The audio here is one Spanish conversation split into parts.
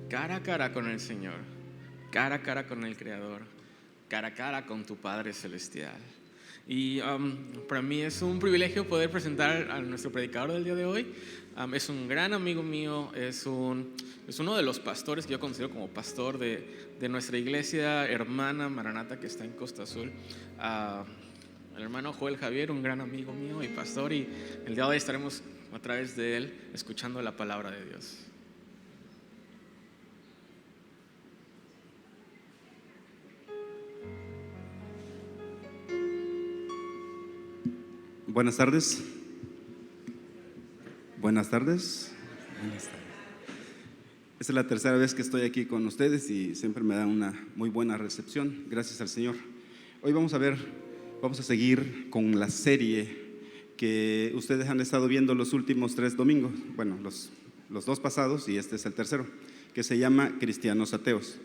cara a cara con el Señor, cara a cara con el Creador, cara a cara con tu Padre Celestial. Y para mí es un privilegio poder presentar a nuestro predicador del día de hoy. Es un gran amigo mío, es uno de los pastores que yo considero como pastor de nuestra iglesia hermana Maranata, que está en Costa Azul. El hermano Joel Javier, un gran amigo mío y pastor, y el día de hoy estaremos a través de él escuchando la palabra de Dios. Buenas tardes. Buenas tardes. Buenas tardes. Esta es la tercera vez que estoy aquí con ustedes y siempre me da una muy buena recepción. Gracias al Señor. Hoy vamos a seguir con la serie que ustedes han estado viendo los últimos 3 domingos. Bueno, los 2 pasados y este es el tercero, que se llama Cristianos Ateos.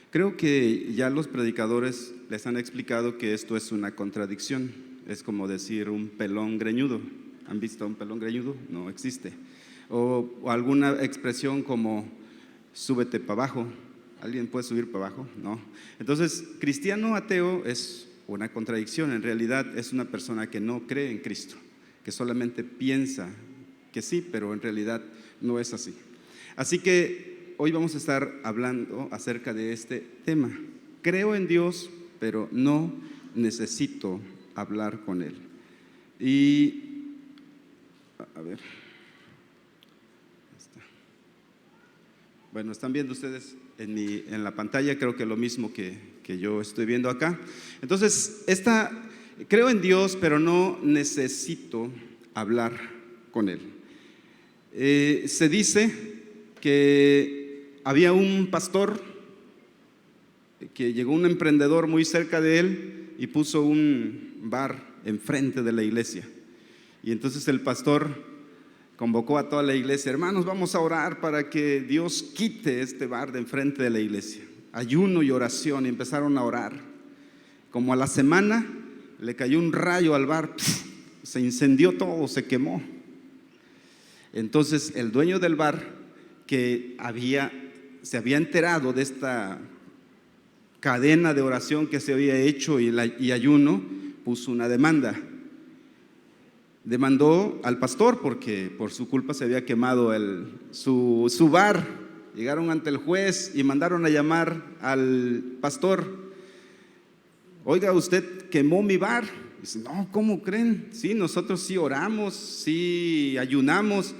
Creo que ya los predicadores les han explicado que esto es una contradicción. Es como decir un pelón greñudo. ¿Han visto un pelón greñudo? No existe. O alguna expresión como súbete para abajo. ¿Alguien puede subir para abajo? No. Entonces, cristiano ateo es una contradicción. En realidad es una persona que no cree en Cristo, que solamente piensa que sí, pero en realidad no es así. Así que hoy vamos a estar hablando acerca de este tema. Creo en Dios, pero no necesito hablar con Él. Y a ver, bueno, están viendo ustedes en la pantalla, creo que lo mismo que yo estoy viendo acá. Entonces, creo en Dios, pero no necesito hablar con Él. Se dice que había un pastor que llegó un emprendedor muy cerca de él y puso un bar enfrente de la iglesia. Y entonces el pastor convocó a toda la iglesia: hermanos, vamos a orar para que Dios quite este bar de enfrente de la iglesia. Ayuno y oración, y empezaron a orar. Como a la semana le cayó un rayo al bar, se incendió todo, se quemó. Entonces el dueño del bar, que se había enterado de esta cadena de oración que se había hecho y ayuno, puso una demanda. Demandó al pastor porque por su culpa se había quemado su bar. Llegaron ante el juez y mandaron a llamar al pastor. Oiga, usted quemó mi bar. Dice: no, ¿cómo creen? Sí, nosotros sí oramos, sí ayunamos,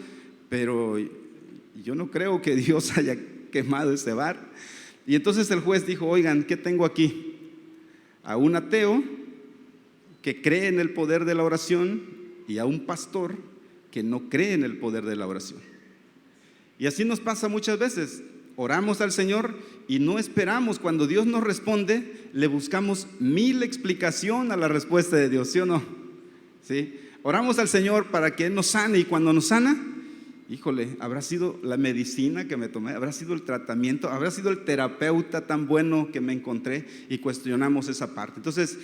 pero yo no creo que Dios haya quemado ese bar. Y entonces el juez dijo: oigan, ¿qué tengo aquí? A un ateo que cree en el poder de la oración y a un pastor que no cree en el poder de la oración. Y así nos pasa muchas veces. Oramos al Señor y no esperamos. Cuando Dios nos responde, le buscamos 1000 explicaciones a la respuesta de Dios, ¿sí o no? ¿Sí? Oramos al Señor para que Él nos sane, y cuando nos sana, híjole, ¿habrá sido la medicina que me tomé? ¿Habrá sido el tratamiento? ¿Habrá sido el terapeuta tan bueno que me encontré? Y cuestionamos esa parte. Entonces,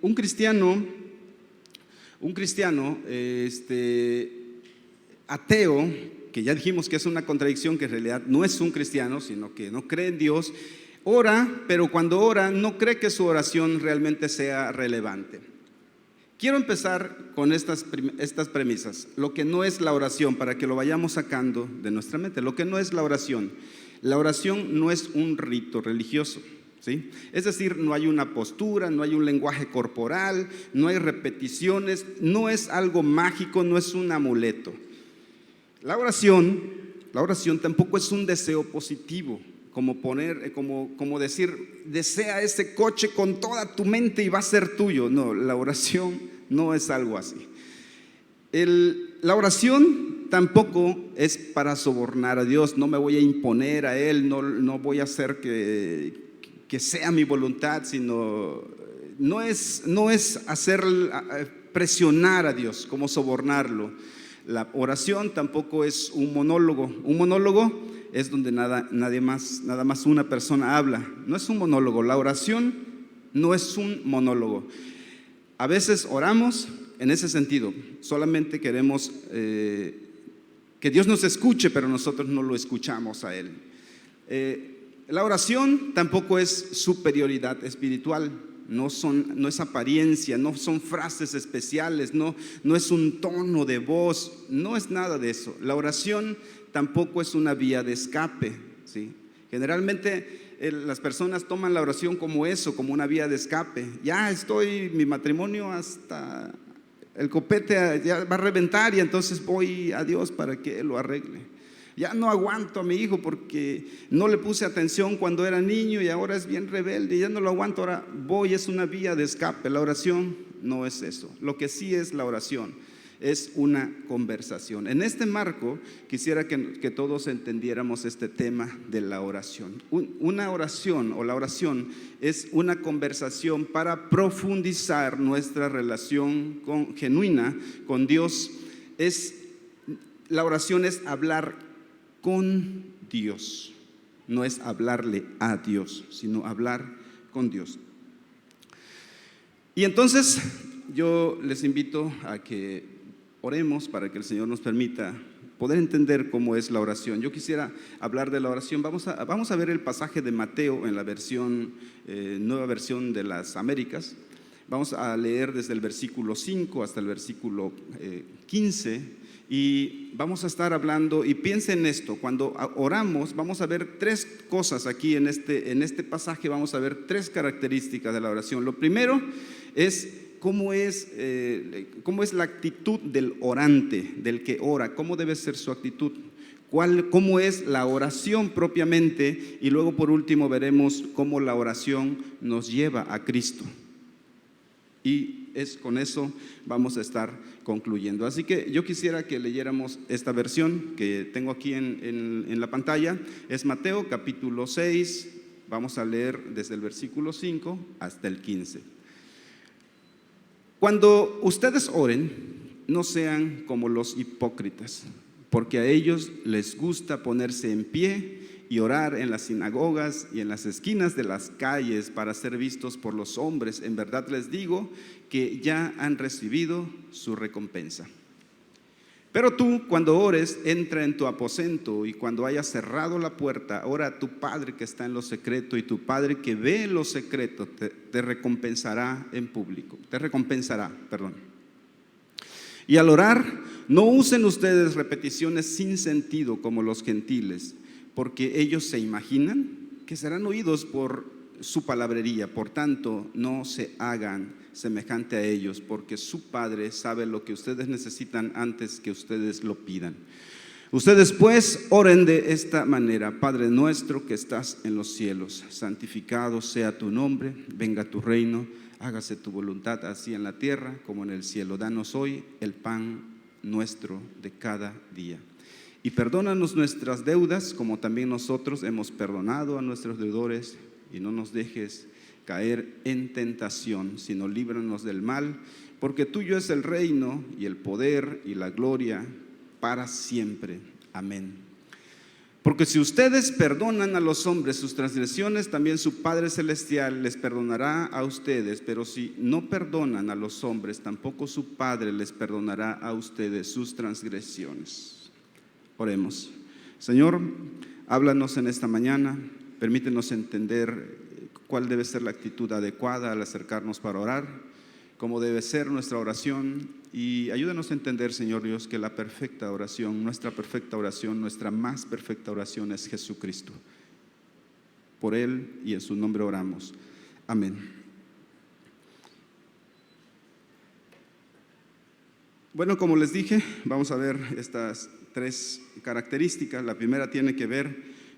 un cristiano ateo, que ya dijimos que es una contradicción, que en realidad no es un cristiano, sino que no cree en Dios, ora, pero cuando ora no cree que su oración realmente sea relevante. Quiero empezar con estas premisas. Lo que no es la oración, para que lo vayamos sacando de nuestra mente. Lo que no es la oración. La oración no es un rito religioso, ¿sí? Es decir, no hay una postura, no hay un lenguaje corporal, no hay repeticiones, no es algo mágico, no es un amuleto. La oración tampoco es un deseo positivo, como decir, desea ese coche con toda tu mente y va a ser tuyo. No, la oración no es algo así. La oración tampoco es para sobornar a Dios. No me voy a imponer a Él, no voy a hacer que sea mi voluntad, sino no es presionar a Dios, como sobornarlo. La oración tampoco es un monólogo. Un monólogo es donde nada más una persona habla. No es un monólogo. La oración no es un monólogo. A veces oramos en ese sentido. Solamente queremos que Dios nos escuche, pero nosotros no lo escuchamos a Él. La oración tampoco es superioridad espiritual. No es apariencia, no son frases especiales, no es un tono de voz, no es nada de eso. La oración tampoco es una vía de escape, ¿sí? Generalmente las personas toman la oración como eso, como una vía de escape. Ya estoy, mi matrimonio hasta el copete ya va a reventar y entonces voy a Dios para que Él lo arregle. Ya no aguanto a mi hijo porque no le puse atención cuando era niño y ahora es bien rebelde, ya no lo aguanto, ahora voy, es una vía de escape. La oración no es eso. Lo que sí es la oración es una conversación. En este marco quisiera que todos entendiéramos este tema de la oración. Una oración o la oración es una conversación para profundizar nuestra relación genuina con Dios. La oración es hablar con Dios, no es hablarle a Dios, sino hablar con Dios. Y entonces yo les invito a que oremos para que el Señor nos permita poder entender cómo es la oración. Yo quisiera hablar de la oración. Vamos a ver el pasaje de Mateo en la versión, nueva versión de las Américas. Vamos a leer desde el versículo 5 hasta el versículo 15. Y vamos a estar hablando, y piensen en esto, cuando oramos vamos a ver tres cosas aquí en este pasaje, vamos a ver tres características de la oración. Lo primero es cómo es la actitud del orante, del que ora, cómo debe ser su actitud, cómo es la oración propiamente, y luego por último veremos cómo la oración nos lleva a Cristo. Y con eso vamos a estar concluyendo. Así que yo quisiera que leyéramos esta versión que tengo aquí en la pantalla. Es Mateo capítulo 6, vamos a leer desde el versículo 5 hasta el 15. Cuando ustedes oren, no sean como los hipócritas, porque a ellos les gusta ponerse en pie y orar en las sinagogas y en las esquinas de las calles para ser vistos por los hombres. En verdad les digo que ya han recibido su recompensa. Pero tú, cuando ores, entra en tu aposento, y cuando hayas cerrado la puerta, ora a tu Padre que está en lo secreto, y tu Padre que ve en lo secreto te recompensará en público. Y al orar, no usen ustedes repeticiones sin sentido como los gentiles, porque ellos se imaginan que serán oídos por su palabrería. Por tanto, no se hagan semejante a ellos, porque su Padre sabe lo que ustedes necesitan antes que ustedes lo pidan. Ustedes pues oren de esta manera: Padre nuestro que estás en los cielos, santificado sea tu nombre, venga tu reino, hágase tu voluntad así en la tierra como en el cielo. Danos hoy el pan nuestro de cada día. Y perdónanos nuestras deudas, como también nosotros hemos perdonado a nuestros deudores, y no nos dejes caer en tentación, sino líbranos del mal, porque tuyo es el reino y el poder y la gloria para siempre. Amén. Porque si ustedes perdonan a los hombres sus transgresiones, también su Padre Celestial les perdonará a ustedes. Pero si no perdonan a los hombres, tampoco su Padre les perdonará a ustedes sus transgresiones. Oremos. Señor, háblanos en esta mañana, permítenos entender cuál debe ser la actitud adecuada al acercarnos para orar, cómo debe ser nuestra oración, y ayúdanos a entender, Señor Dios, que la perfecta oración, nuestra perfecta oración, nuestra más perfecta oración es Jesucristo. Por Él y en su nombre oramos. Amén. Bueno, como les dije, vamos a ver estas tres características. La primera tiene que ver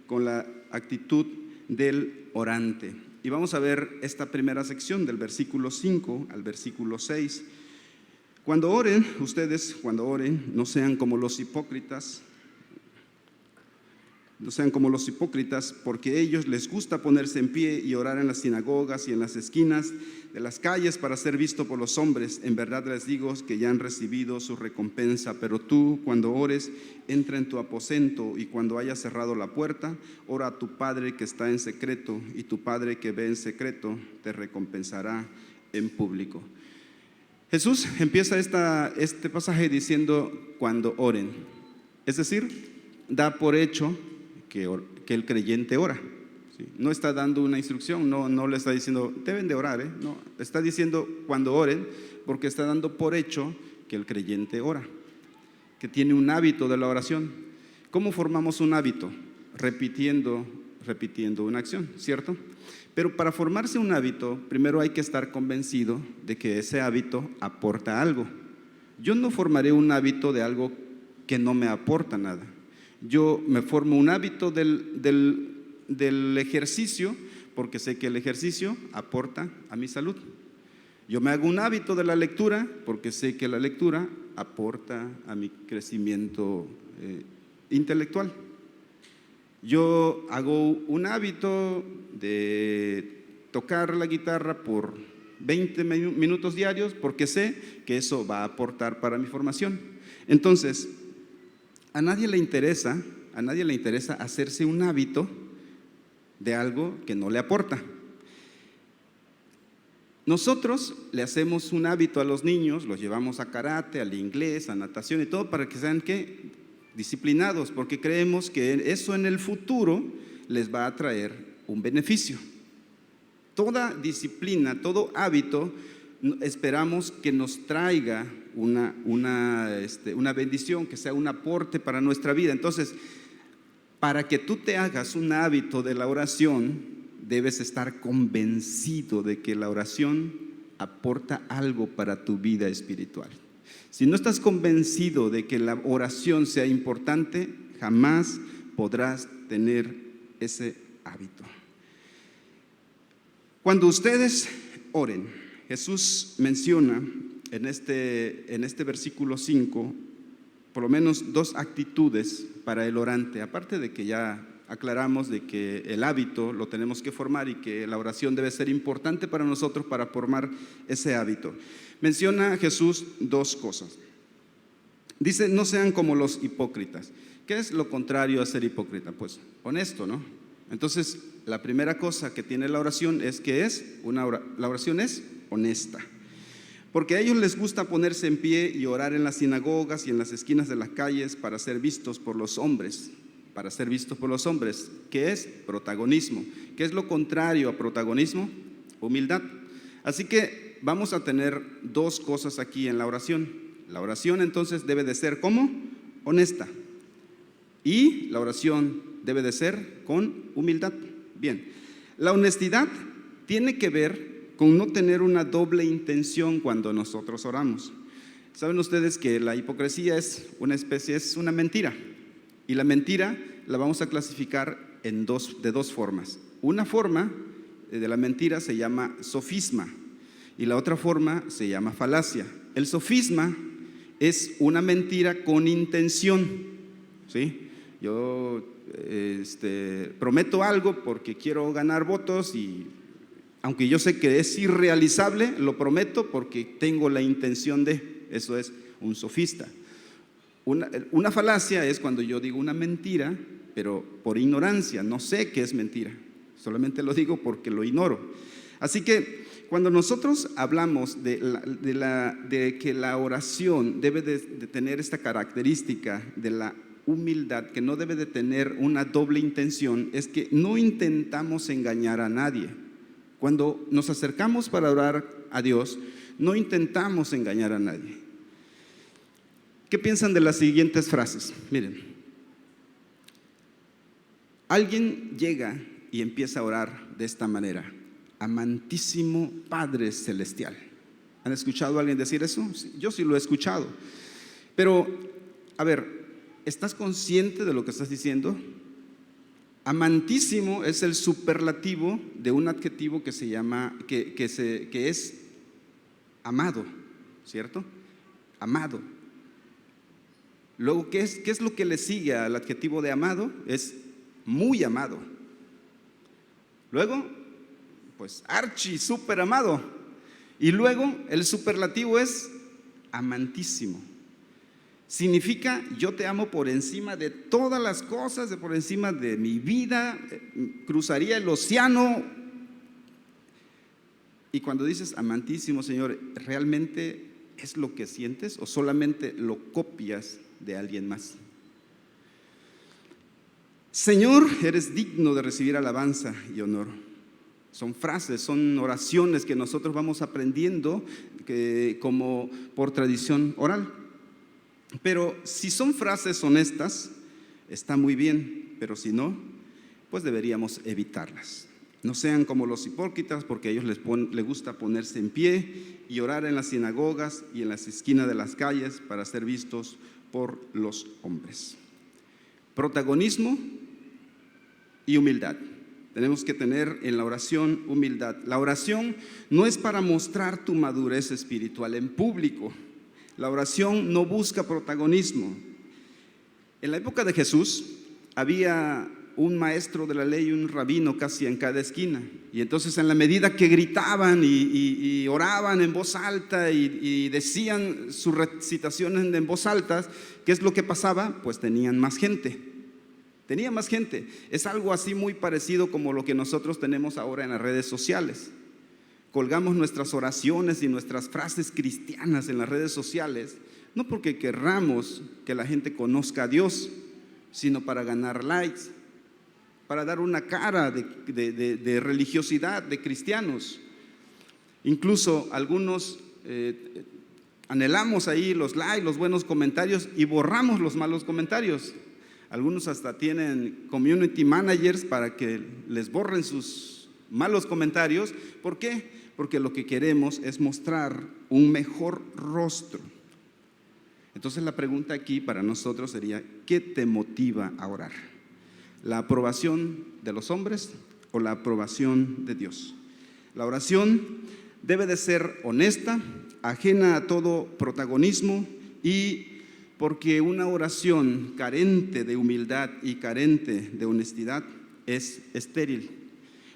con la actitud del orante. Y vamos a ver esta primera sección del versículo 5 al versículo 6. Cuando oren, no sean como los hipócritas. No sean como los hipócritas, porque a ellos les gusta ponerse en pie y orar en las sinagogas y en las esquinas de las calles para ser visto por los hombres. En verdad les digo que ya han recibido su recompensa. Pero tú, cuando ores, entra en tu aposento, y cuando hayas cerrado la puerta, ora a tu Padre que está en secreto, y tu Padre que ve en secreto te recompensará en público. Jesús empieza este pasaje diciendo: cuando oren, es decir, da por hecho que el creyente ora. ¿Sí? No está dando una instrucción, no le está diciendo deben de orar, no, está diciendo cuando oren, porque está dando por hecho que el creyente ora, que tiene un hábito de la oración. ¿Cómo formamos un hábito? Repitiendo una acción, ¿cierto? Pero para formarse un hábito, primero hay que estar convencido de que ese hábito aporta algo. Yo no formaré un hábito de algo que no me aporta nada. Yo me formo un hábito del ejercicio porque sé que el ejercicio aporta a mi salud. Yo me hago un hábito de la lectura porque sé que la lectura aporta a mi crecimiento intelectual. Yo hago un hábito de tocar la guitarra por 20 minutos diarios porque sé que eso va a aportar para mi formación. Entonces, a nadie le interesa hacerse un hábito de algo que no le aporta. Nosotros le hacemos un hábito a los niños, los llevamos a karate, al inglés, a natación y todo para que sean disciplinados, porque creemos que eso en el futuro les va a traer un beneficio. Toda disciplina, todo hábito, esperamos que nos traiga una bendición, que sea un aporte para nuestra vida. Entonces, para que tú te hagas un hábito de la oración, debes estar convencido de que la oración aporta algo para tu vida espiritual. Si no estás convencido de que la oración sea importante, jamás podrás tener ese hábito. Cuando ustedes oren, Jesús menciona en este versículo 5, por lo menos 2 actitudes para el orante, aparte de que ya aclaramos de que el hábito lo tenemos que formar y que la oración debe ser importante para nosotros para formar ese hábito. Menciona Jesús 2 cosas. Dice, no sean como los hipócritas. ¿Qué es lo contrario a ser hipócrita? Pues honesto, ¿no? Entonces, la primera cosa que tiene la oración es que la oración es honesta. Porque a ellos les gusta ponerse en pie y orar en las sinagogas y en las esquinas de las calles para ser vistos por los hombres. ¿Qué es? Protagonismo. ¿Qué es lo contrario a protagonismo? Humildad. Así que vamos a tener 2 cosas aquí en la oración. La oración entonces debe de ser ¿cómo? Honesta. Y la oración debe de ser con humildad. Bien, la honestidad tiene que ver con no tener una doble intención cuando nosotros oramos. Saben ustedes que la hipocresía es una mentira. Y la mentira la vamos a clasificar de dos formas. Una forma de la mentira se llama sofisma y la otra forma se llama falacia. El sofisma es una mentira con intención, ¿sí? Yo prometo algo porque quiero ganar votos y aunque yo sé que es irrealizable, lo prometo porque tengo la intención de, eso es un sofista. Una falacia es cuando yo digo una mentira, pero por ignorancia, no sé qué es mentira, solamente lo digo porque lo ignoro. Así que cuando nosotros hablamos de que la oración debe de tener esta característica de la humildad, que no debe de tener una doble intención, es que no intentamos engañar a nadie. Cuando nos acercamos para orar a Dios, no intentamos engañar a nadie. ¿Qué piensan de las siguientes frases? Miren, alguien llega y empieza a orar de esta manera: amantísimo Padre Celestial. ¿Han escuchado a alguien decir eso? Yo sí lo he escuchado. Pero, a ver, ¿estás consciente de lo que estás diciendo? Amantísimo es el superlativo de un adjetivo que se llama, que es amado, ¿cierto? Amado. Luego, ¿qué es lo que le sigue al adjetivo de amado? Es muy amado. Luego, pues archi, súper amado. Y luego el superlativo es amantísimo. Significa yo te amo por encima de todas las cosas, por encima de mi vida, cruzaría el océano. Y cuando dices amantísimo, Señor, ¿realmente es lo que sientes o solamente lo copias de alguien más? Señor, eres digno de recibir alabanza y honor. Son frases, son oraciones que nosotros vamos aprendiendo como por tradición oral. Pero si son frases honestas, está muy bien, pero si no, pues deberíamos evitarlas. No sean como los hipócritas, porque a ellos les gusta ponerse en pie y orar en las sinagogas y en las esquinas de las calles para ser vistos por los hombres. Protagonismo y humildad. Tenemos que tener en la oración humildad. La oración no es para mostrar tu madurez espiritual en público. La oración no busca protagonismo. En la época de Jesús había un maestro de la ley, un rabino casi en cada esquina. Y entonces en la medida que gritaban y oraban en voz alta y decían sus recitaciones en voz alta, ¿qué es lo que pasaba? Pues tenían más gente. Tenía más gente. Es algo así muy parecido como lo que nosotros tenemos ahora en las redes sociales. Colgamos nuestras oraciones y nuestras frases cristianas en las redes sociales, no porque querramos que la gente conozca a Dios, sino para ganar likes, para dar una cara de religiosidad de cristianos. Incluso algunos anhelamos ahí los likes, los buenos comentarios y borramos los malos comentarios. Algunos hasta tienen community managers para que les borren sus malos comentarios. ¿Por qué? Porque lo que queremos es mostrar un mejor rostro. Entonces la pregunta aquí para nosotros sería: ¿qué te motiva a orar? ¿La aprobación de los hombres o la aprobación de Dios? La oración debe de ser honesta, ajena a todo protagonismo, y porque una oración carente de humildad y carente de honestidad es estéril.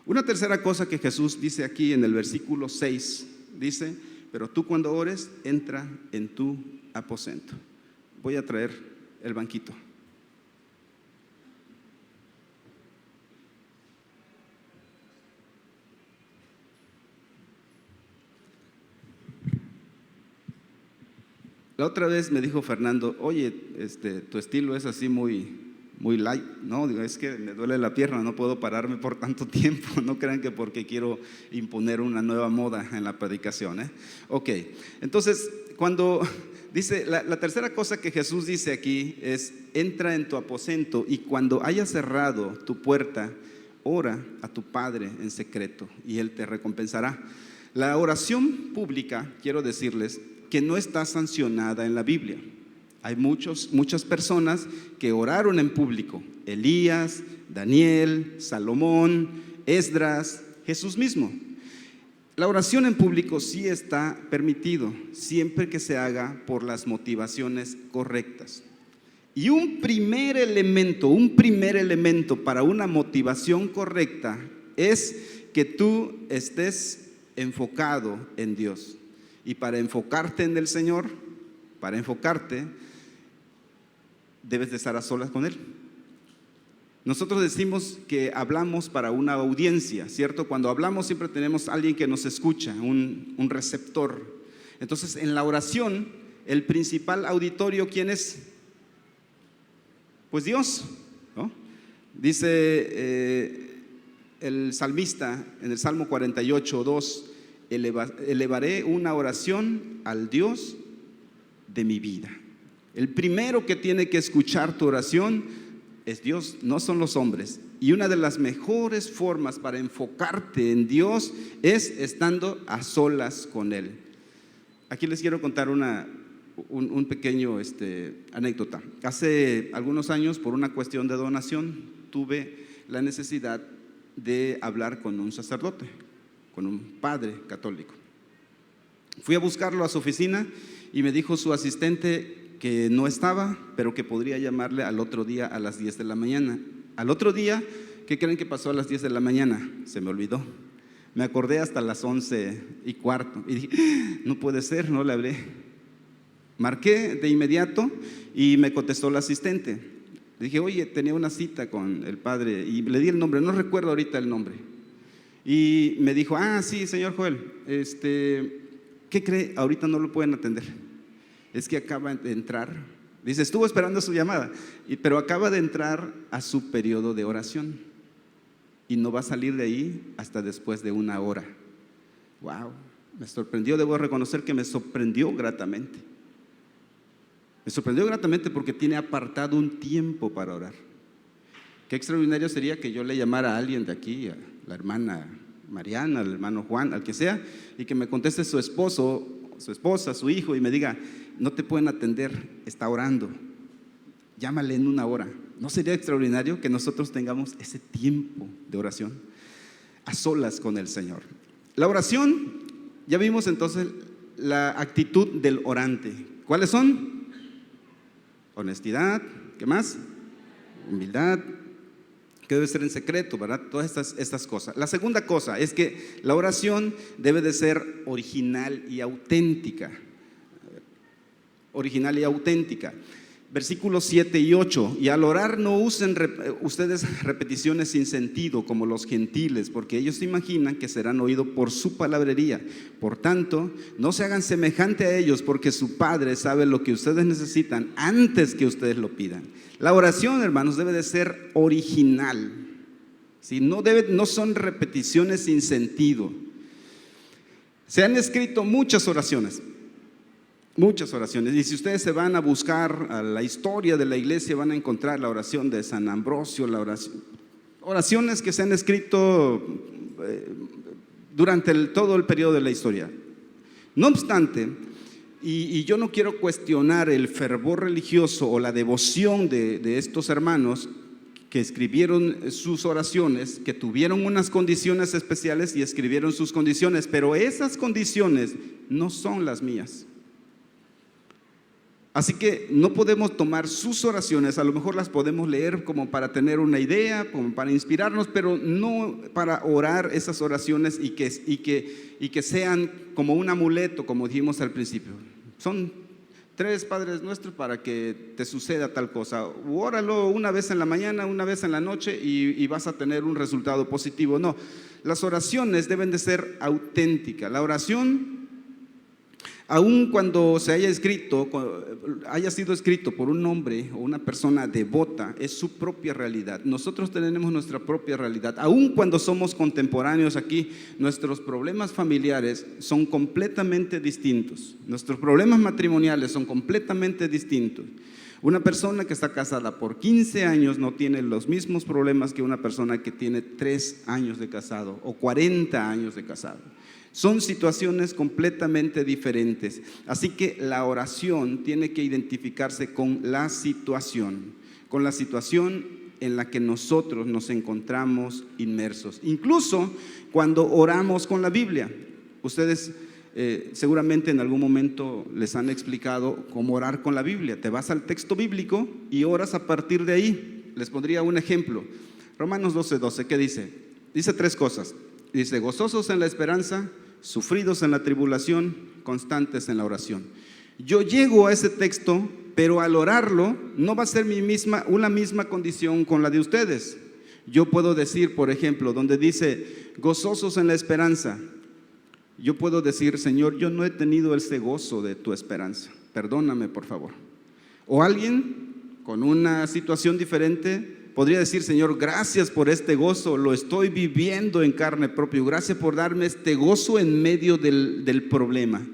Una tercera cosa que Jesús dice aquí en el versículo 6, dice: pero tú cuando ores, entra en tu aposento. Voy a traer el banquito. La otra vez me dijo Fernando: oye, tu estilo es así muy light. No, digo, es que me duele la pierna, no puedo pararme por tanto tiempo. No crean que porque quiero imponer una nueva moda en la predicación, ¿eh? Ok, entonces cuando dice, la tercera cosa que Jesús dice aquí es: entra en tu aposento y cuando hayas cerrado tu puerta, ora a tu Padre en secreto y Él te recompensará. La oración pública, quiero decirles, que no está sancionada en la Biblia. Hay muchas personas que oraron en público: Elías, Daniel, Salomón, Esdras, Jesús mismo. La oración en público sí está permitido, siempre que se haga por las motivaciones correctas. Y un primer elemento para una motivación correcta es que tú estés enfocado en Dios. Y para enfocarte en el Señor, debes de estar a solas con Él. Nosotros decimos que hablamos para una audiencia, ¿cierto? Cuando hablamos siempre tenemos a alguien que nos escucha, un receptor. Entonces, en la oración, el principal auditorio, ¿quién es? Pues Dios, ¿no? Dice el salmista en el Salmo 48:2: elevaré una oración al Dios de mi vida. El primero que tiene que escuchar tu oración es Dios, no son los hombres. Y una de las mejores formas para enfocarte en Dios es estando a solas con Él. Aquí les quiero contar un pequeño anécdota. Hace algunos años, por una cuestión de donación, tuve la necesidad de hablar con un sacerdote, con un padre católico. Fui a buscarlo a su oficina y me dijo su asistente que no estaba, pero que podría llamarle al otro día a las 10 de la mañana. Al otro día, ¿qué creen que pasó a las 10 de la mañana? Se me olvidó. Me acordé hasta las 11:15 y dije: no puede ser, no le hablé. Marqué de inmediato y me contestó el asistente. Le dije: oye, tenía una cita con el padre, y le di el nombre, no recuerdo ahorita el nombre. Y me dijo: sí, señor Joel, ¿qué cree? Ahorita no lo pueden atender. Es que acaba de entrar Dice, estuvo esperando su llamada, pero acaba de entrar a su periodo de oración y no va a salir de ahí hasta después de 1 hora. Wow, me sorprendió, debo reconocer que me sorprendió gratamente. Me sorprendió gratamente porque tiene apartado un tiempo para orar. Qué extraordinario sería que yo le llamara a alguien de aquí, a la hermana Mariana, al hermano Juan, al que sea, y que me conteste su esposo, su esposa, su hijo, y me diga, no te pueden atender, está orando, llámale en 1 hora. ¿No sería extraordinario que nosotros tengamos ese tiempo de oración a solas con el Señor? La oración, ya vimos entonces la actitud del orante. ¿Cuáles son? Honestidad, ¿qué más? Humildad, que debe ser en secreto, ¿verdad? Todas estas cosas. La segunda cosa es que la oración debe de ser original y auténtica. Original y auténtica. Versículos 7 y 8, y al orar no usen ustedes repeticiones sin sentido como los gentiles, porque ellos se imaginan que serán oídos por su palabrería. Por tanto, no se hagan semejante a ellos, porque su Padre sabe lo que ustedes necesitan antes que ustedes lo pidan. La oración, hermanos, debe de ser original, ¿sí? No son repeticiones sin sentido. Se han escrito muchas oraciones, y si ustedes se van a buscar a la historia de la iglesia, van a encontrar la oración de San Ambrosio, oraciones que se han escrito durante todo el periodo de la historia. No obstante, y yo no quiero cuestionar el fervor religioso o la devoción de estos hermanos que escribieron sus oraciones, que tuvieron unas condiciones especiales y escribieron sus condiciones, pero esas condiciones no son las mías. Así que no podemos tomar sus oraciones, a lo mejor las podemos leer como para tener una idea, como para inspirarnos, pero no para orar esas oraciones y que sean como un amuleto, como dijimos al principio. Son 3 Padres Nuestros para que te suceda tal cosa. Óralo una vez en la mañana, una vez en la noche y vas a tener un resultado positivo. No, las oraciones deben de ser auténticas. La oración, aun cuando haya sido escrito por un hombre o una persona devota, es su propia realidad. Nosotros tenemos nuestra propia realidad. Aun cuando somos contemporáneos aquí, nuestros problemas familiares son completamente distintos. Nuestros problemas matrimoniales son completamente distintos. Una persona que está casada por 15 años no tiene los mismos problemas que una persona que tiene 3 años de casado o 40 años de casado. Son situaciones completamente diferentes. Así que la oración tiene que identificarse con la situación en la que nosotros nos encontramos inmersos. Incluso cuando oramos con la Biblia. Ustedes seguramente en algún momento les han explicado cómo orar con la Biblia. Te vas al texto bíblico y oras a partir de ahí. Les pondría un ejemplo. Romanos 12:12, ¿qué dice? Dice 3 cosas. Dice, gozosos en la esperanza, sufridos en la tribulación, constantes en la oración. Yo llego a ese texto, pero al orarlo no va a ser una misma condición con la de ustedes. Yo puedo decir, por ejemplo, donde dice gozosos en la esperanza, yo puedo decir, Señor, yo no he tenido ese gozo de tu esperanza, perdóname por favor. O alguien con una situación diferente podría decir, Señor, gracias por este gozo, lo estoy viviendo en carne propia, gracias por darme este gozo en medio del problema.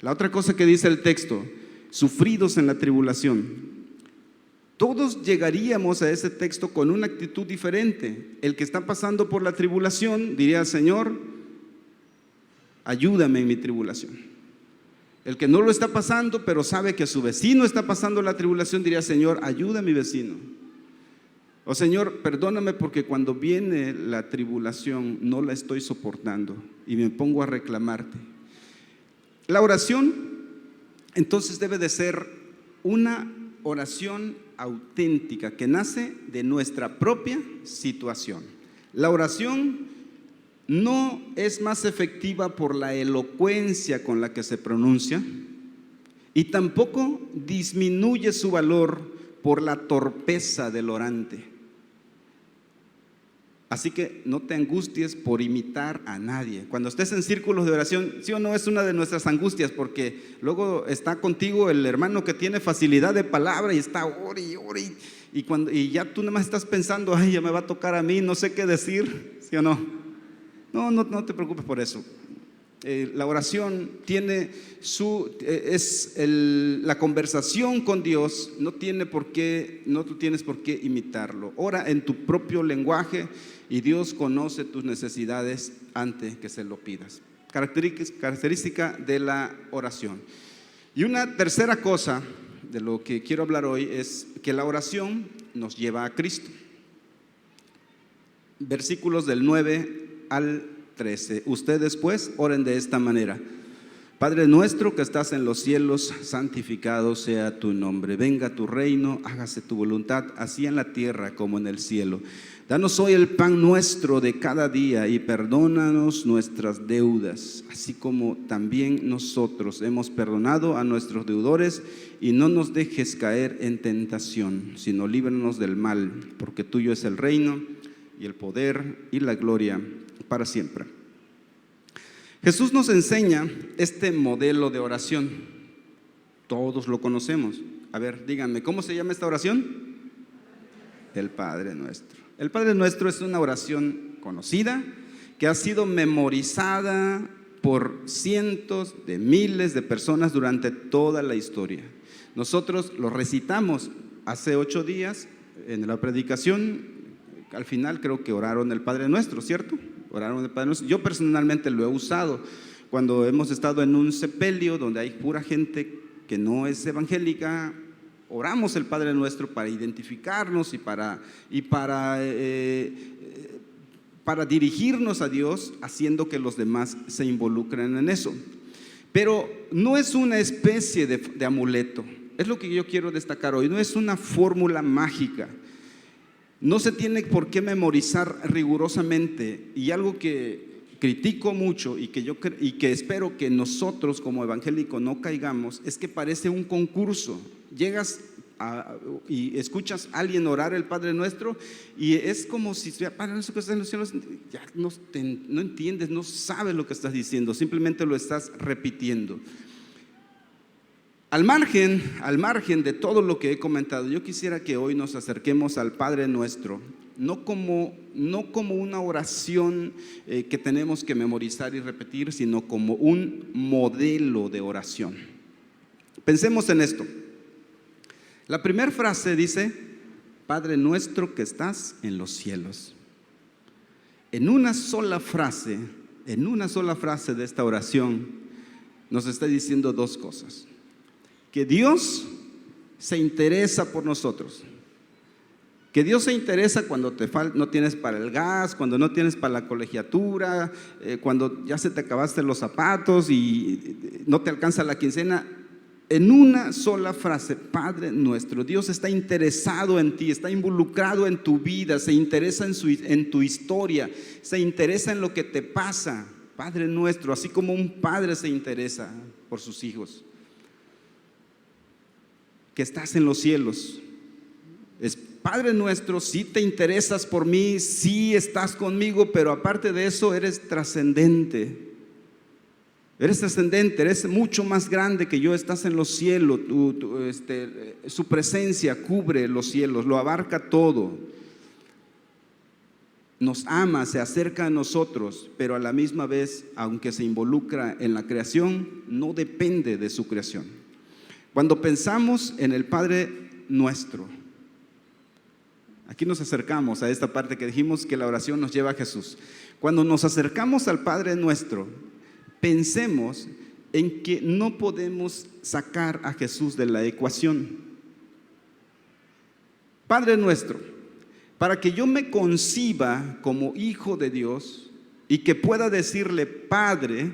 La otra cosa que dice el texto, sufridos en la tribulación. Todos llegaríamos a ese texto con una actitud diferente. El que está pasando por la tribulación diría, Señor, ayúdame en mi tribulación. El que no lo está pasando, pero sabe que su vecino está pasando la tribulación, diría, Señor, ayuda a mi vecino. O Señor, perdóname porque cuando viene la tribulación no la estoy soportando y me pongo a reclamarte. La oración entonces debe de ser una oración auténtica que nace de nuestra propia situación. La oración no es más efectiva por la elocuencia con la que se pronuncia y tampoco disminuye su valor por la torpeza del orante. Así que no te angusties por imitar a nadie. Cuando estés en círculos de oración, sí o no, es una de nuestras angustias, porque luego está contigo el hermano que tiene facilidad de palabra y está ore y ore, y ya tú nada más estás pensando, ay, ya me va a tocar a mí, no sé qué decir, ¿sí o no? No te preocupes por eso. La oración tiene la conversación con Dios, no tú tienes por qué imitarlo. Ora en tu propio lenguaje y Dios conoce tus necesidades antes que se lo pidas. Característica de la oración. Y una tercera cosa de lo que quiero hablar hoy es que la oración nos lleva a Cristo. Versículos del 9 al 13. Ustedes pues oren de esta manera: Padre nuestro que estás en los cielos, santificado sea tu nombre. Venga tu reino, hágase tu voluntad, así en la tierra como en el cielo. Danos hoy el pan nuestro de cada día y perdónanos nuestras deudas, así como también nosotros hemos perdonado a nuestros deudores, y no nos dejes caer en tentación, sino líbranos del mal, porque tuyo es el reino y el poder y la gloria para siempre. Jesús nos enseña este modelo de oración. Todos lo conocemos. A ver, díganme, ¿cómo se llama esta oración? El Padre Nuestro. El Padre Nuestro es una oración conocida que ha sido memorizada por cientos de miles de personas durante toda la historia. Nosotros lo recitamos hace 8 días en la predicación. Al final creo que oraron el Padre Nuestro, ¿cierto? Oraron el Padre Nuestro. Yo personalmente lo he usado cuando hemos estado en un sepelio donde hay pura gente que no es evangélica. Oramos el Padre Nuestro para identificarnos y para dirigirnos a Dios, haciendo que los demás se involucren en eso. Pero no es una especie de amuleto. Es lo que yo quiero destacar hoy. No es una fórmula mágica. No se tiene por qué memorizar rigurosamente, y algo que critico mucho y que espero que nosotros como evangélicos no caigamos, es que parece un concurso. Llegas y escuchas a alguien orar el Padre Nuestro y es como si Padre Nuestro que estás en los cielos, ya no entiendes, no sabes lo que estás diciendo, simplemente lo estás repitiendo. Al margen de todo lo que he comentado, yo quisiera que hoy nos acerquemos al Padre Nuestro, no como una oración que tenemos que memorizar y repetir, sino como un modelo de oración. Pensemos en esto. La primera frase dice: Padre nuestro que estás en los cielos. En una sola frase de esta oración nos está diciendo dos cosas: que Dios se interesa por nosotros, que Dios se interesa cuando no tienes para el gas, cuando no tienes para la colegiatura, cuando ya se te acabaste los zapatos y no te alcanza la quincena. En una sola frase, Padre nuestro, Dios está interesado en ti, está involucrado en tu vida, se interesa en tu historia, se interesa en lo que te pasa. Padre nuestro, así como un padre se interesa por sus hijos. Que estás en los cielos. Es Padre nuestro, sí te interesas por mí, sí estás conmigo, pero aparte de eso eres trascendente. Eres trascendente, eres mucho más grande que yo, estás en los cielos. Su presencia cubre los cielos, lo abarca todo. Nos ama, se acerca a nosotros, pero a la misma vez, aunque se involucra en la creación, no depende de su creación. Cuando pensamos en el Padre Nuestro, aquí nos acercamos a esta parte que dijimos que la oración nos lleva a Jesús. Cuando nos acercamos al Padre Nuestro, pensemos en que no podemos sacar a Jesús de la ecuación. Padre Nuestro, para que yo me conciba como hijo de Dios y que pueda decirle Padre,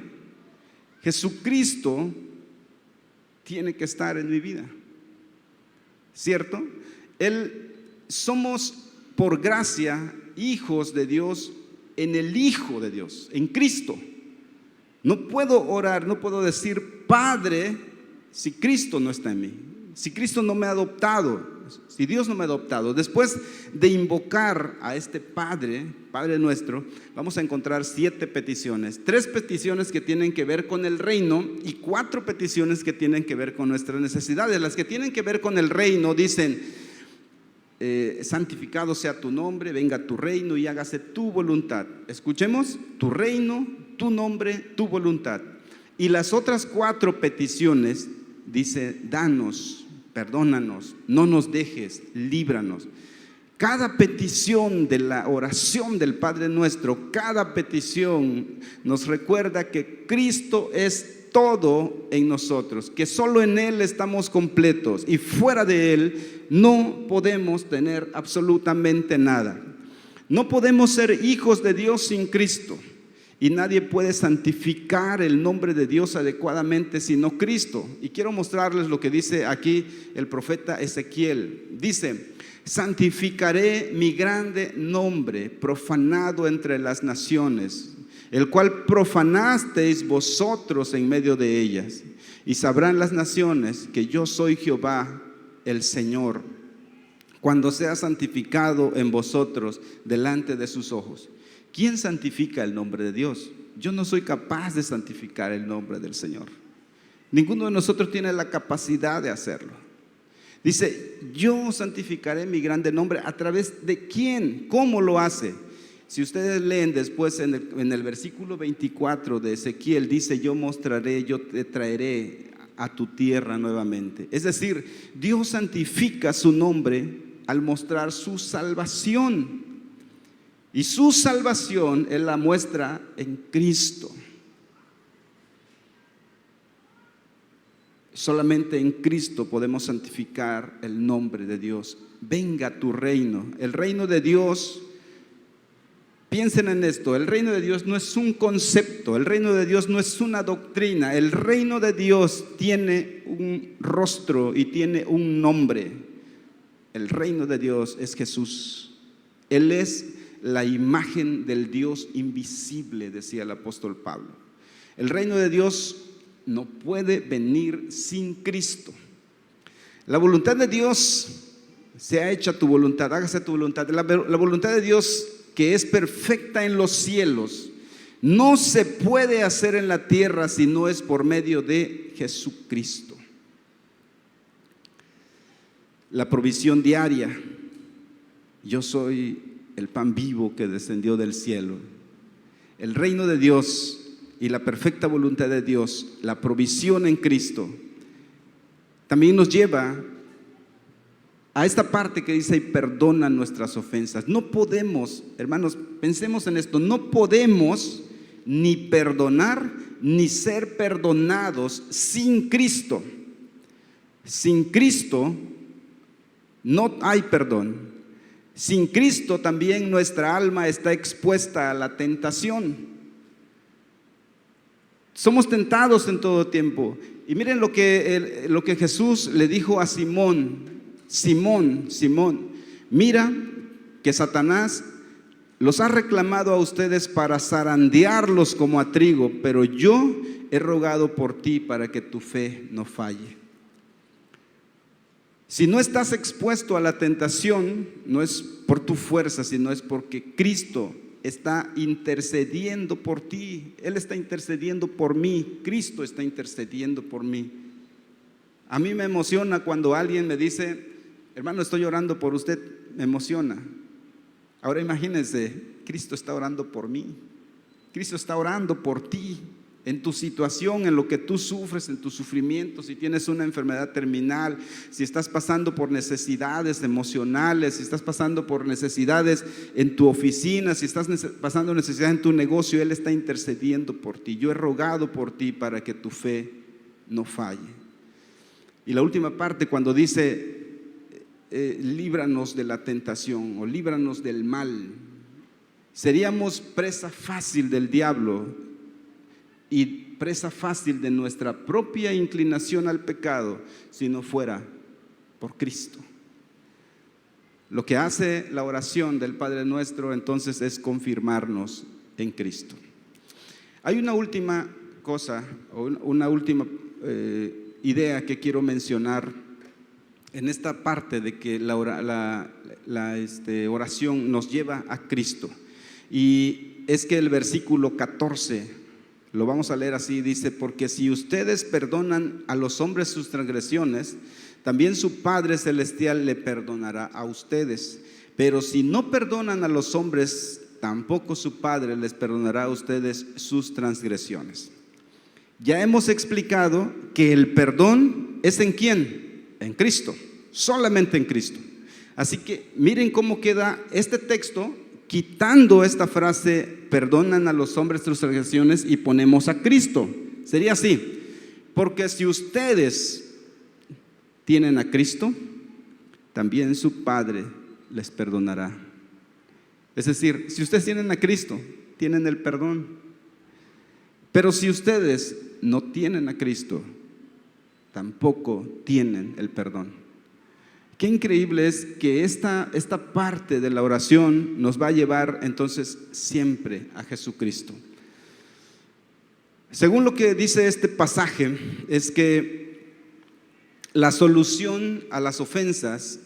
Jesucristo tiene que estar en mi vida, ¿cierto? Somos por gracia hijos de Dios en el Hijo de Dios, en Cristo. No puedo orar, no puedo decir Padre si Cristo no está en mí, si Cristo no me ha adoptado, hermanos, si Dios no me ha adoptado, después de invocar a este Padre, Padre nuestro, vamos a encontrar 7 peticiones. 3 peticiones que tienen que ver con el reino y 4 peticiones que tienen que ver con nuestras necesidades. Las que tienen que ver con el reino dicen: santificado sea tu nombre, venga tu reino y hágase tu voluntad. Escuchemos: tu reino, tu nombre, tu voluntad. Y las otras 4 peticiones dice: danos, perdónanos, no nos dejes, líbranos. Cada petición de la oración del Padre Nuestro, cada petición nos recuerda que Cristo es todo en nosotros, que solo en Él estamos completos y fuera de Él no podemos tener absolutamente nada. No podemos ser hijos de Dios sin Cristo. Y nadie puede santificar el nombre de Dios adecuadamente sino Cristo. Y quiero mostrarles lo que dice aquí el profeta Ezequiel. Dice: santificaré mi grande nombre, profanado entre las naciones, el cual profanasteis vosotros en medio de ellas. Y sabrán las naciones que yo soy Jehová, el Señor, cuando sea santificado en vosotros delante de sus ojos. ¿Quién santifica el nombre de Dios? Yo no soy capaz de santificar el nombre del Señor. Ninguno de nosotros tiene la capacidad de hacerlo. Dice: yo santificaré mi grande nombre. ¿A través de quién? ¿Cómo lo hace? Si ustedes leen después en el versículo 24 de Ezequiel, dice: yo mostraré, yo te traeré a tu tierra nuevamente. Es decir, Dios santifica su nombre al mostrar su salvación. Y su salvación Él la muestra en Cristo. Solamente en Cristo podemos santificar el nombre de Dios. Venga tu reino. El reino de Dios, piensen en esto, el reino de Dios no es un concepto, el reino de Dios no es una doctrina. El reino de Dios tiene un rostro y tiene un nombre. El reino de Dios es Jesús. Él es la imagen del Dios invisible, decía el apóstol Pablo. El reino de Dios no puede venir sin Cristo. La voluntad de Dios sea hecha tu voluntad, hágase tu voluntad. La voluntad de Dios, que es perfecta en los cielos, no se puede hacer en la tierra si no es por medio de Jesucristo. La provisión diaria: yo soy el pan vivo que descendió del cielo. El reino de Dios y la perfecta voluntad de Dios, la provisión en Cristo, también nos lleva a esta parte que dice: y perdona nuestras ofensas. No podemos, hermanos, pensemos en esto, no podemos ni perdonar ni ser perdonados sin Cristo. Sin Cristo no hay perdón. Sin Cristo también nuestra alma está expuesta a la tentación. Somos tentados en todo tiempo. Y miren lo que Jesús le dijo a Simón: Simón, Simón, mira que Satanás los ha reclamado a ustedes para zarandearlos como a trigo, pero yo he rogado por ti para que tu fe no falle. Si no estás expuesto a la tentación, no es por tu fuerza, sino es porque Cristo está intercediendo por ti. Él está intercediendo por mí. Cristo está intercediendo por mí. A mí me emociona cuando alguien me dice: hermano, estoy orando por usted. Me emociona. Ahora imagínense, Cristo está orando por mí. Cristo está orando por ti. En tu situación, en lo que tú sufres, en tu sufrimiento, si tienes una enfermedad terminal, si estás pasando por necesidades emocionales, si estás pasando por necesidades en tu oficina, si estás pasando necesidad en tu negocio, Él está intercediendo por ti. Yo he rogado por ti para que tu fe no falle. Y la última parte, cuando dice líbranos de la tentación o líbranos del mal, seríamos presa fácil del diablo y presa fácil de nuestra propia inclinación al pecado si no fuera por Cristo. Lo que hace la oración del Padre Nuestro entonces es confirmarnos en Cristo. Hay una última cosa, o una última idea que quiero mencionar en esta parte de que la oración nos lleva a Cristo. Y es que el versículo 14, lo vamos a leer así, dice: porque si ustedes perdonan a los hombres sus transgresiones, también su Padre Celestial le perdonará a ustedes. Pero si no perdonan a los hombres, tampoco su Padre les perdonará a ustedes sus transgresiones. Ya hemos explicado que el perdón es ¿en quién? En Cristo, solamente en Cristo. Así que miren cómo queda este texto, quitando esta frase, perdonan a los hombres sus transgresiones, y ponemos a Cristo. Sería así: porque si ustedes tienen a Cristo, también su Padre les perdonará. Es decir, si ustedes tienen a Cristo, tienen el perdón. Pero si ustedes no tienen a Cristo, tampoco tienen el perdón. Qué increíble es que esta parte de la oración nos va a llevar entonces siempre a Jesucristo. Según lo que dice este pasaje, es que la solución a las ofensas,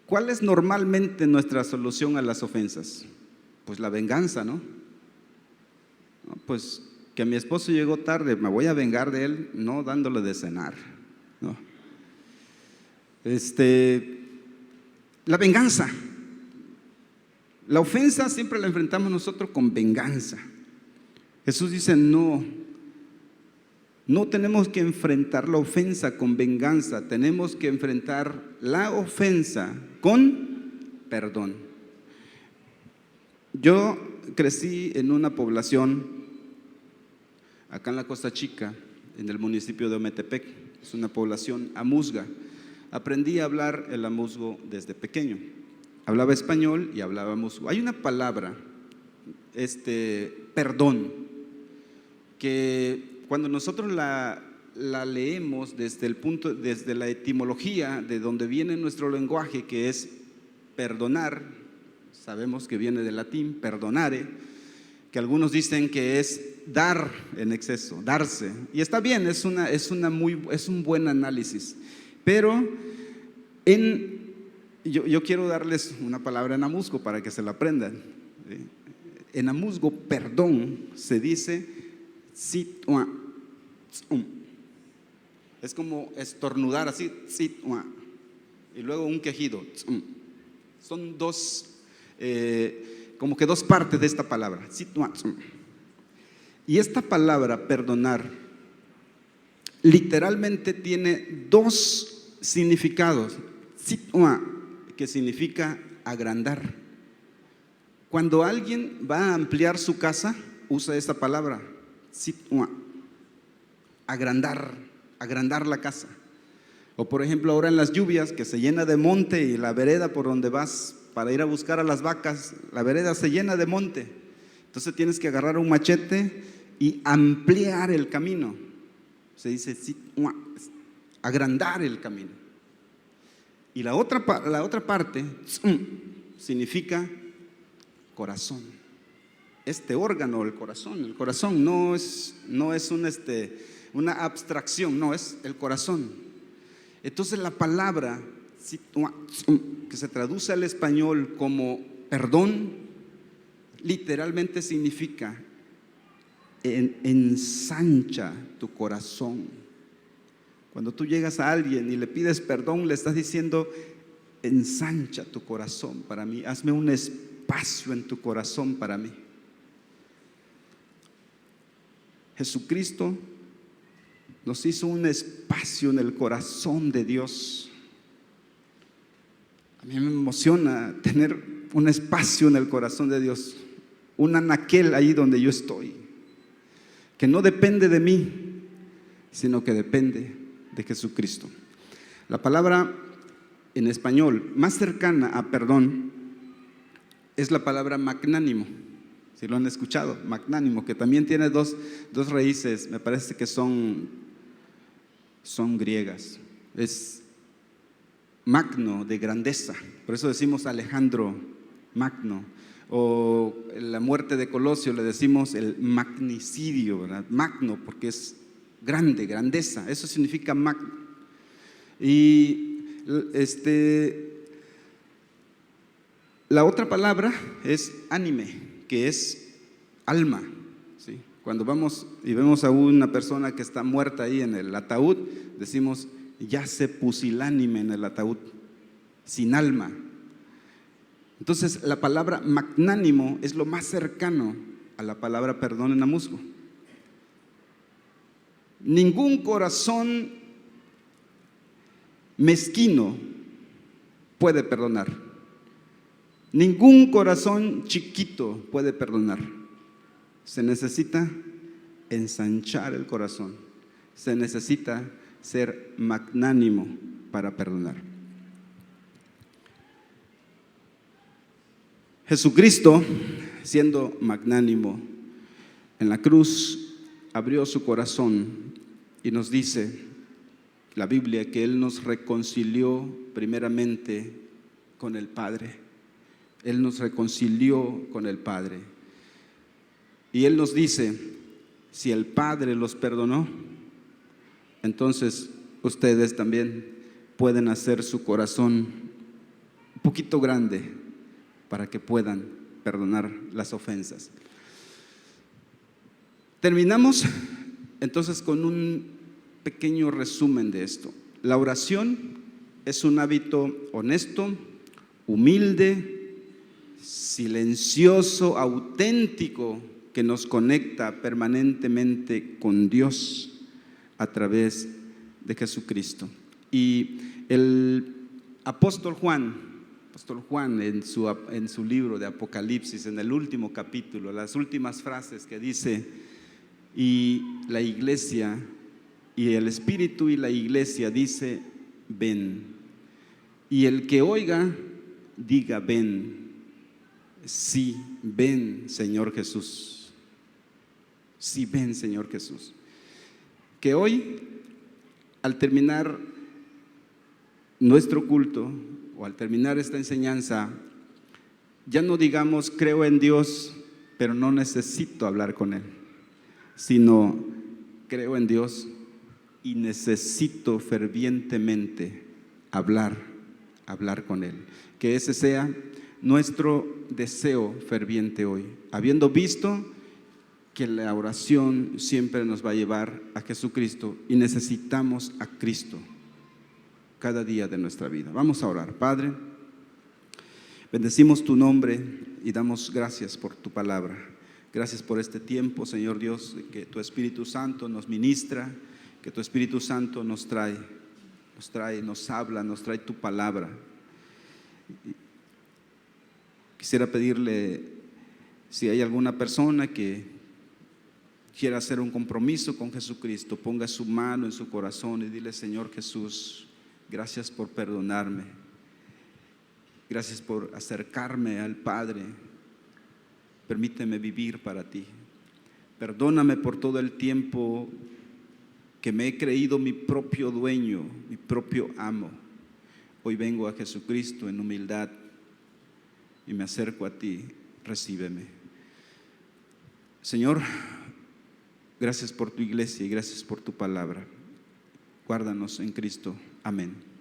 ¿cuál es normalmente nuestra solución a las ofensas? Pues la venganza, ¿no? Pues que mi esposo llegó tarde, me voy a vengar de él, no dándole de cenar, ¿no? La venganza. La ofensa siempre la enfrentamos nosotros con venganza. Jesús dice: no tenemos que enfrentar la ofensa con venganza, tenemos que enfrentar la ofensa con perdón. Yo crecí en una población acá en la Costa Chica, en el municipio de Ometepec. Es una población amuzga. Aprendí a hablar el amuzgo desde pequeño. Hablaba español y hablaba amuzgo. Hay una palabra, perdón, que cuando nosotros la leemos desde la etimología de donde viene nuestro lenguaje, que es perdonar, sabemos que viene del latín perdonare, que algunos dicen que es dar en exceso, darse, y está bien, es un buen análisis, pero yo quiero darles una palabra en amuzgo para que se la aprendan. En amuzgo, perdón se dice situa. Es como estornudar así, situa, y luego un quejido. Son como que dos partes de esta palabra, situa. Y esta palabra perdonar literalmente tiene dos significados. Situa, que significa agrandar. Cuando alguien va a ampliar su casa, usa esta palabra, situa, agrandar la casa. O por ejemplo, ahora en las lluvias, que se llena de monte, y la vereda por donde vas para ir a buscar a las vacas, la vereda se llena de monte. Entonces tienes que agarrar un machete y ampliar el camino. Se dice agrandar el camino. Y la otra parte significa corazón. Este órgano, el corazón no es una abstracción, no, es el corazón. Entonces la palabra que se traduce al español como perdón, literalmente significa ensancha tu corazón. Cuando tú llegas a alguien y le pides perdón, le estás diciendo: ensancha tu corazón para mí, hazme un espacio en tu corazón para mí. Jesucristo nos hizo un espacio en el corazón de Dios. A mí me emociona tener un espacio en el corazón de Dios, un anaquel ahí donde yo estoy, que no depende de mí, sino que depende de Jesucristo. La palabra en español más cercana a perdón es la palabra magnánimo. Si lo han escuchado, magnánimo, que también tiene dos raíces, me parece que son griegas. Es magno, de grandeza, por eso decimos Alejandro Magno. O la muerte de Colosio le decimos el magnicidio, ¿verdad? Magno, porque es grande, grandeza, eso significa magno. Y la otra palabra es anime, que es alma, ¿sí? Cuando vamos y vemos a una persona que está muerta ahí en el ataúd, decimos, yace pusilánime en el ataúd, sin alma. Entonces la palabra magnánimo es lo más cercano a la palabra perdón en namusgo. Ningún corazón mezquino puede perdonar. Ningún corazón chiquito puede perdonar. Se necesita ensanchar el corazón. Se necesita ser magnánimo para perdonar. Jesucristo, siendo magnánimo, en la cruz abrió su corazón y nos dice la Biblia que Él nos reconcilió primeramente con el Padre. Él nos reconcilió con el Padre. Y Él nos dice, si el Padre los perdonó, entonces ustedes también pueden hacer su corazón un poquito grande para que puedan perdonar las ofensas. Terminamos entonces con un pequeño resumen de esto. La oración es un hábito honesto, humilde, silencioso, auténtico, que nos conecta permanentemente con Dios a través de Jesucristo. Y el apóstol Juan en su libro de Apocalipsis, en el último capítulo, las últimas frases que dice, y la iglesia, y el Espíritu y la iglesia dice, ven. Y el que oiga, diga, ven. Sí, ven, Señor Jesús. Sí, ven, Señor Jesús. Que hoy, al terminar nuestro culto, o al terminar esta enseñanza, ya no digamos creo en Dios, pero no necesito hablar con Él, sino creo en Dios y necesito fervientemente hablar con Él. Que ese sea nuestro deseo ferviente hoy, habiendo visto que la oración siempre nos va a llevar a Jesucristo y necesitamos a Cristo cada día de nuestra vida. Vamos a orar. Padre, bendecimos tu nombre y damos gracias por tu palabra. Gracias por este tiempo, Señor Dios, que tu Espíritu Santo nos ministra, que tu Espíritu Santo nos habla, nos trae tu palabra. Quisiera pedirle, si hay alguna persona que quiera hacer un compromiso con Jesucristo, ponga su mano en su corazón y dile, Señor Jesús, gracias por perdonarme, gracias por acercarme al Padre, permíteme vivir para ti, perdóname por todo el tiempo que me he creído mi propio dueño, mi propio amo. Hoy vengo a Jesucristo en humildad y me acerco a ti, recíbeme. Señor, gracias por tu iglesia y gracias por tu palabra. Guárdanos en Cristo. Amén.